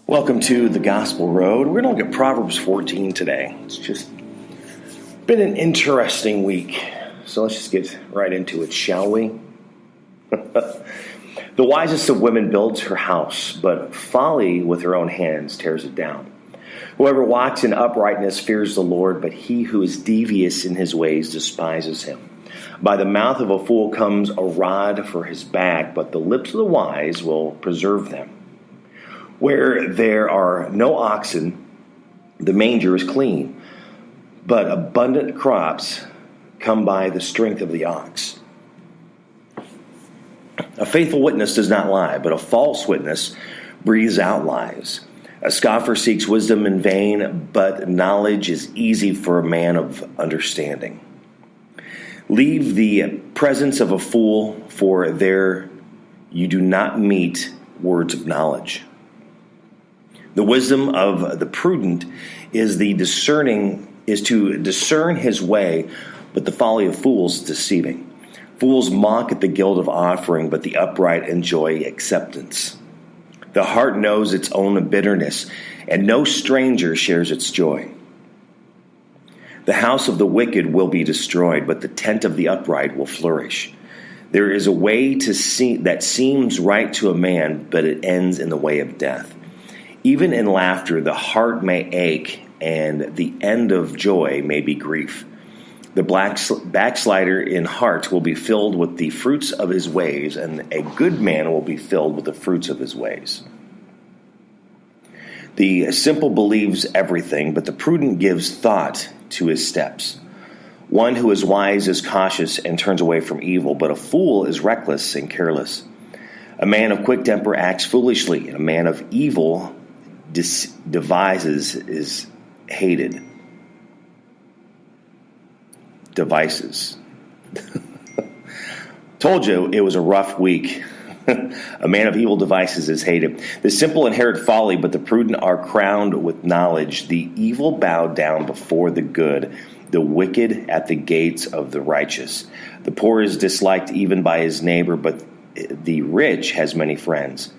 Welcome to the Gospel Road. We're going to look at Proverbs 14 today. It's just been an interesting week. So let's just get right into it, shall we? The wisest of women builds her house, but folly with her own hands tears it down. Whoever walks in uprightness fears the Lord, but he who is devious in his ways despises him. By the mouth of a fool comes a rod for his back, but the lips of the wise will preserve them. Where there are no oxen, the manger is clean, but abundant crops come by the strength of the ox. A faithful witness does not lie, but a false witness breathes out lies. A scoffer seeks wisdom in vain, but knowledge is easy for a man of understanding. Leave the presence of a fool, for there you do not meet words of knowledge. The wisdom of the prudent is to discern his way, but the folly of fools is deceiving. Fools mock at the guilt of offering, but the upright enjoy acceptance. The heart knows its own bitterness, and no stranger shares its joy. The house of the wicked will be destroyed, but the tent of the upright will flourish. There is a way that seems right to a man, but it ends in the way of death. Even in laughter, the heart may ache, and the end of joy may be grief. The backslider in heart will be filled with the fruits of his ways, and a good man will be filled with the fruits of his ways. The simple believes everything, but the prudent gives thought to his steps. One who is wise is cautious and turns away from evil, but a fool is reckless and careless. A man of quick temper acts foolishly, and a man of evil devises is hated. Devices. Told you it was a rough week. A man of evil devices is hated. The simple inherit folly, but the prudent are crowned with knowledge. The evil bow down before the good, the wicked at the gates of the righteous. The poor is disliked even by his neighbor, but the rich has many friends.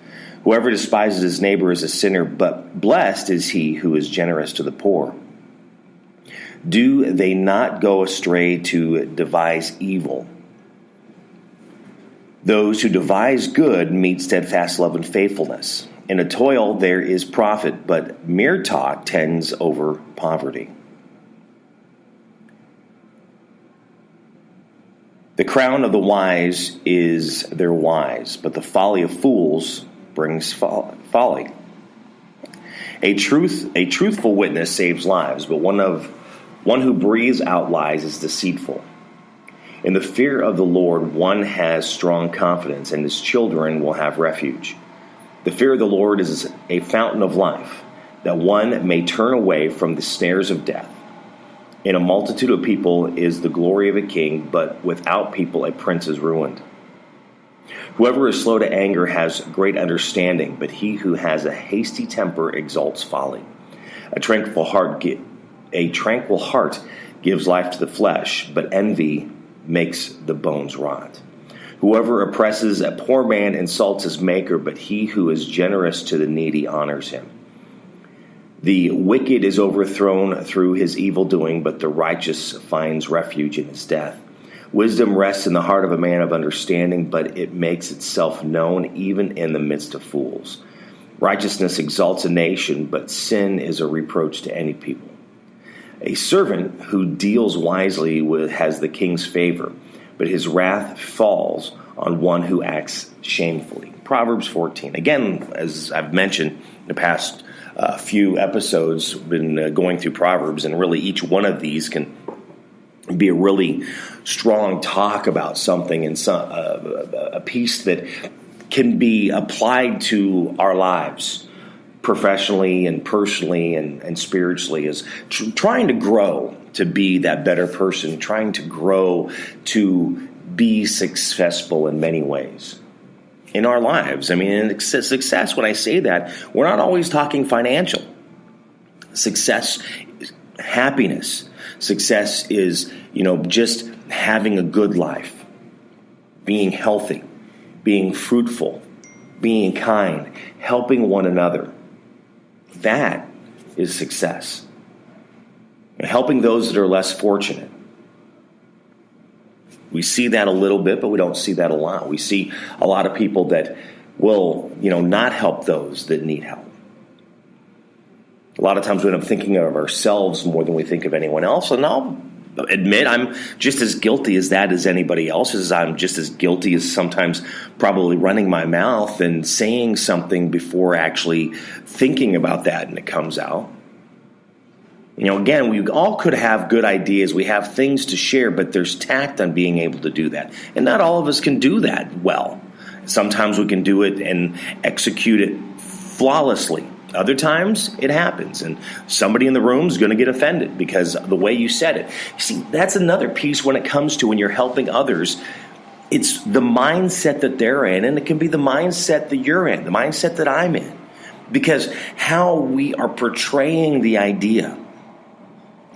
Whoever despises his neighbor is a sinner, but blessed is he who is generous to the poor. Do they not go astray to devise evil? Those who devise good meet steadfast love and faithfulness. In a toil there is profit, but mere talk tends over poverty. The crown of the wise is their wise, but the folly of fools brings folly. A truthful witness saves lives, but one who breathes out lies is deceitful. In the fear of the Lord, one has strong confidence, and his children will have refuge. The fear of the Lord is a fountain of life, that one may turn away from the snares of death. In a multitude of people is the glory of a king, but without people a prince is ruined. Whoever is slow to anger has great understanding, but he who has a hasty temper exalts folly. A tranquil heart gives life to the flesh, but envy makes the bones rot. Whoever oppresses a poor man insults his maker, but he who is generous to the needy honors him. The wicked is overthrown through his evil doing, but the righteous finds refuge in his death. Wisdom rests in the heart of a man of understanding, but it makes itself known even in the midst of fools. Righteousness exalts a nation, but sin is a reproach to any people. A servant who deals wisely has the king's favor, but his wrath falls on one who acts shamefully. Proverbs 14. Again, as I've mentioned in the past few episodes, been going through Proverbs, and really each one of these can be a really strong talk about something, and a piece that can be applied to our lives professionally and personally and spiritually, is trying to grow to be that better person, trying to grow to be successful in many ways in our lives. I mean, in success, when I say that, we're not always talking financial. Success, happiness. Success is, just having a good life, being healthy, being fruitful, being kind, helping one another. That is success. Helping those that are less fortunate. We see that a little bit, but we don't see that a lot. We see a lot of people that will, not help those that need help. A lot of times we end up thinking of ourselves more than we think of anyone else. And I'll admit I'm just as guilty as that as anybody else is. I'm just as guilty as sometimes probably running my mouth and saying something before actually thinking about that and it comes out. Again, we all could have good ideas. We have things to share, but there's tact on being able to do that. And not all of us can do that well. Sometimes we can do it and execute it flawlessly. Other times it happens, and somebody in the room is going to get offended because of the way you said it. See, that's another piece when it comes to when you're helping others. It's the mindset that they're in, and it can be the mindset that you're in, the mindset that I'm in. Because how we are portraying the idea.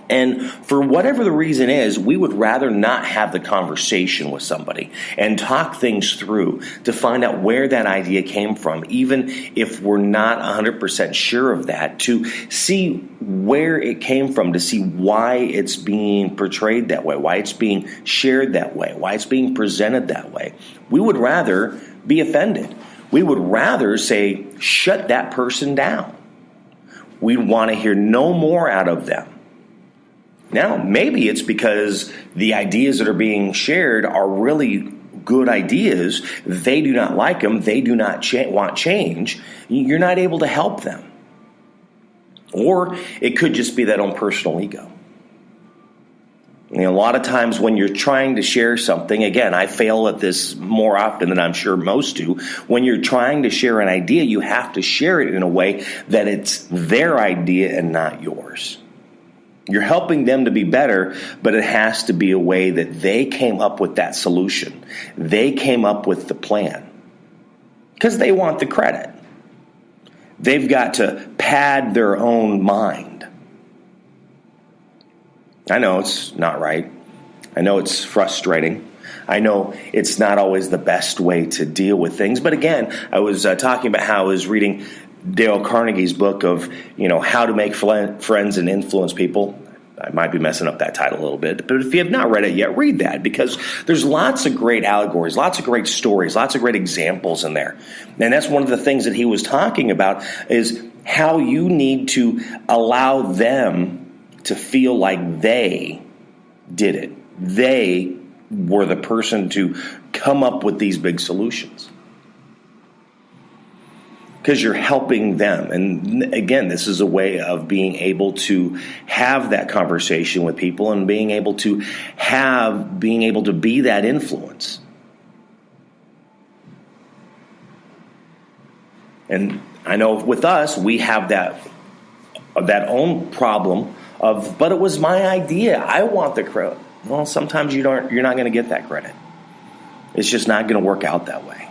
And for whatever the reason is, we would rather not have the conversation with somebody and talk things through to find out where that idea came from, even if we're not 100% sure of that, to see where it came from, to see why it's being portrayed that way, why it's being shared that way, why it's being presented that way. We would rather be offended. We would rather say, shut that person down. We'd want to hear no more out of them. Now, maybe it's because the ideas that are being shared are really good ideas. They do not like them. They do not want change. You're not able to help them. Or it could just be that own personal ego. A lot of times when you're trying to share something, again, I fail at this more often than I'm sure most do. When you're trying to share an idea, you have to share it in a way that it's their idea and not yours. You're helping them to be better, but it has to be a way that they came up with that solution. They came up with the plan because they want the credit. They've got to pad their own mind. I know it's not right. I know it's frustrating. I know it's not always the best way to deal with things. But again, I was talking about how I was reading Dale Carnegie's book of, how to make friends and influence people. I might be messing up that title a little bit, but if you have not read it yet, read that, because there's lots of great allegories, lots of great stories, lots of great examples in there. And that's one of the things that he was talking about is how you need to allow them to feel like they did it. They were the person to come up with these big solutions. Because you're helping them. And again, this is a way of being able to have that conversation with people and being able to be that influence. And I know with us, we have that own problem of, but it was my idea. I want the credit. Well, sometimes you're not going to get that credit. It's just not going to work out that way.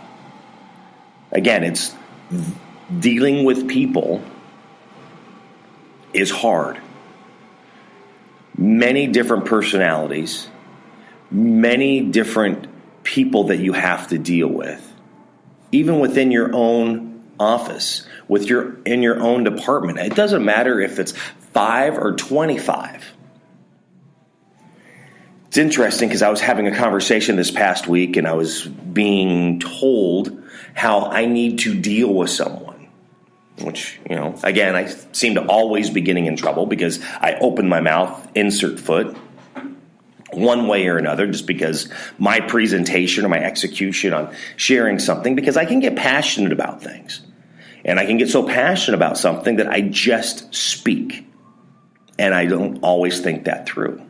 Again, it's dealing with people is hard. Many different personalities, many different people that you have to deal with, even within your own office, in your own department. It doesn't matter if it's 5 or 25. It's interesting because I was having a conversation this past week and I was being told how I need to deal with someone, which, again, I seem to always be getting in trouble because I open my mouth, insert foot, one way or another, just because my presentation or my execution on sharing something, because I can get passionate about things. And I can get so passionate about something that I just speak. And I don't always think that through.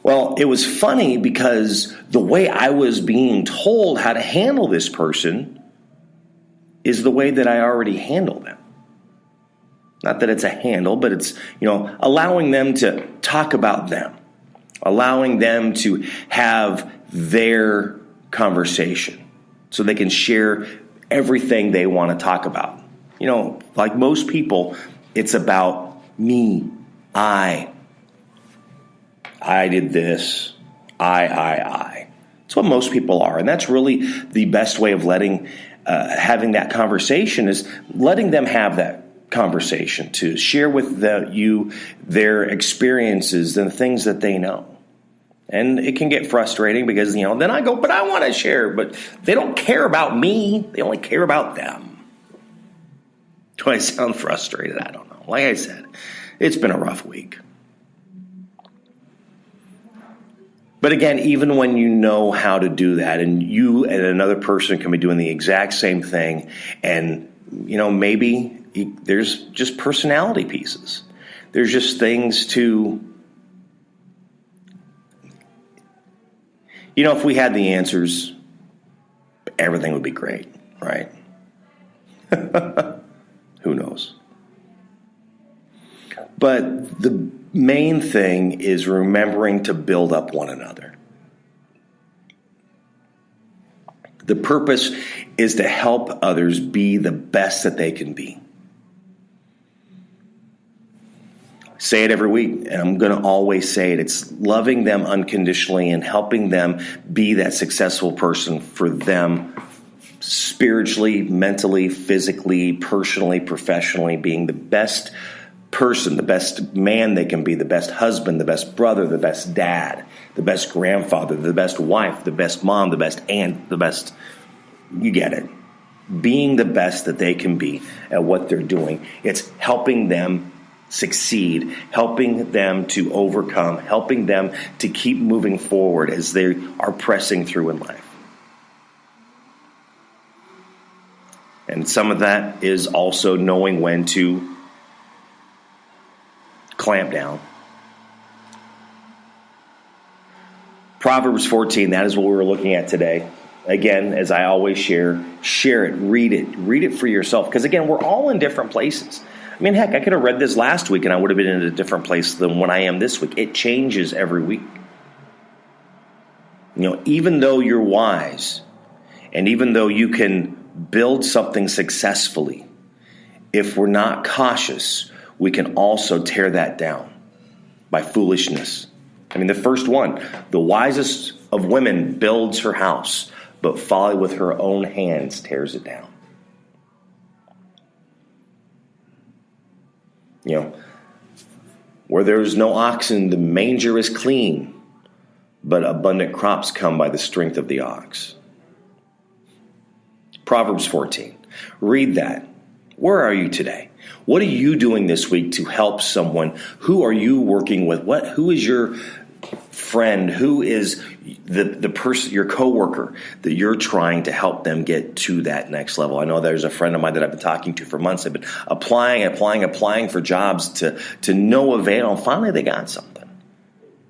Well, it was funny because the way I was being told how to handle this person is the way that I already handle them. Not that it's a handle, but it's, allowing them to talk about them, allowing them to have their conversation so they can share everything they want to talk about. Like most people, it's about me, I did this, I. It's what most people are. And that's really the best way of letting having that conversation is letting them have that conversation, to share with you their experiences and things that they know. And it can get frustrating because, then I go, but I want to share, but they don't care about me. They only care about them. Do I sound frustrated? I don't know. Like I said, it's been a rough week. But again, even when you know how to do that, and you and another person can be doing the exact same thing, and, maybe there's just personality pieces. There's just things to, if we had the answers, everything would be great, right? Who knows? But the main thing is remembering to build up one another. The purpose is to help others be the best that they can be. Say it every week, and I'm going to always say it. It's loving them unconditionally and helping them be that successful person for them, spiritually, mentally, physically, personally, professionally, being the best person, the best man they can be, the best husband, the best brother, the best dad, the best grandfather, the best wife, the best mom, the best aunt, the best, you get it. Being the best that they can be at what they're doing. It's helping them succeed, helping them to overcome, helping them to keep moving forward as they are pressing through in life. And some of that is also knowing when to clamp down. Proverbs 14, that is what we were looking at today. Again, as I always share it, read it for yourself. Because again, we're all in different places. I mean, heck, I could have read this last week and I would have been in a different place than when I am this week. It changes every week. Even though you're wise and even though you can build something successfully, if we're not cautious, we can also tear that down by foolishness. I mean, the first one, the wisest of women builds her house, but folly with her own hands tears it down. Where there is no oxen, the manger is clean, but abundant crops come by the strength of the ox. Proverbs 14. Read that. Where are you today? What are you doing this week to help someone? Who are you working with? Who is your friend? Who is the person, your coworker, that you're trying to help them get to that next level? I know there's a friend of mine that I've been talking to for months. They've been applying for jobs to no avail. And finally, they got something.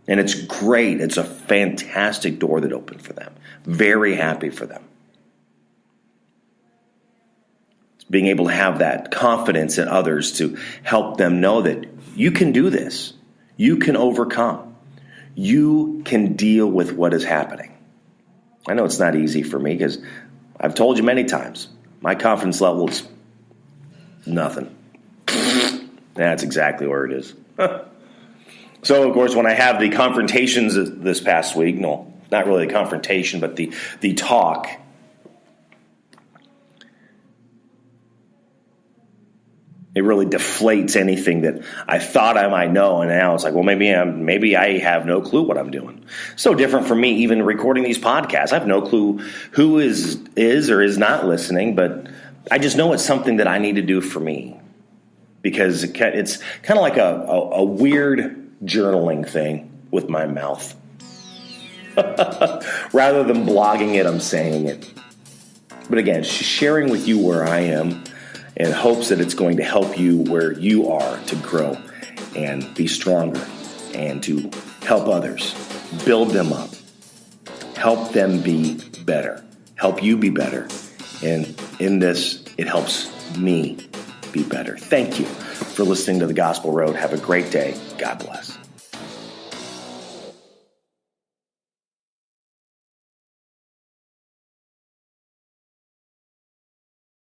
And it's great. It's a fantastic door that opened for them. Very happy for them. Being able to have that confidence in others to help them know that you can do this. You can overcome. You can deal with what is happening. I know it's not easy for me because I've told you many times, my confidence level is nothing. That's exactly where it is. So, of course, when I have the confrontations this past week, no, not really the confrontation, but the talk, it really deflates anything that I thought I might know, and now it's like, well, maybe I have no clue what I'm doing. So different for me, even recording these podcasts. I have no clue who is or is not listening, but I just know it's something that I need to do for me, because it's kind of like a weird journaling thing with my mouth. Rather than blogging it, I'm saying it. But again, sharing with you where I am, in hopes that it's going to help you where you are to grow and be stronger and to help others, build them up, help them be better, help you be better. And in this, it helps me be better. Thank you for listening to The Gospel Road. Have a great day. God bless.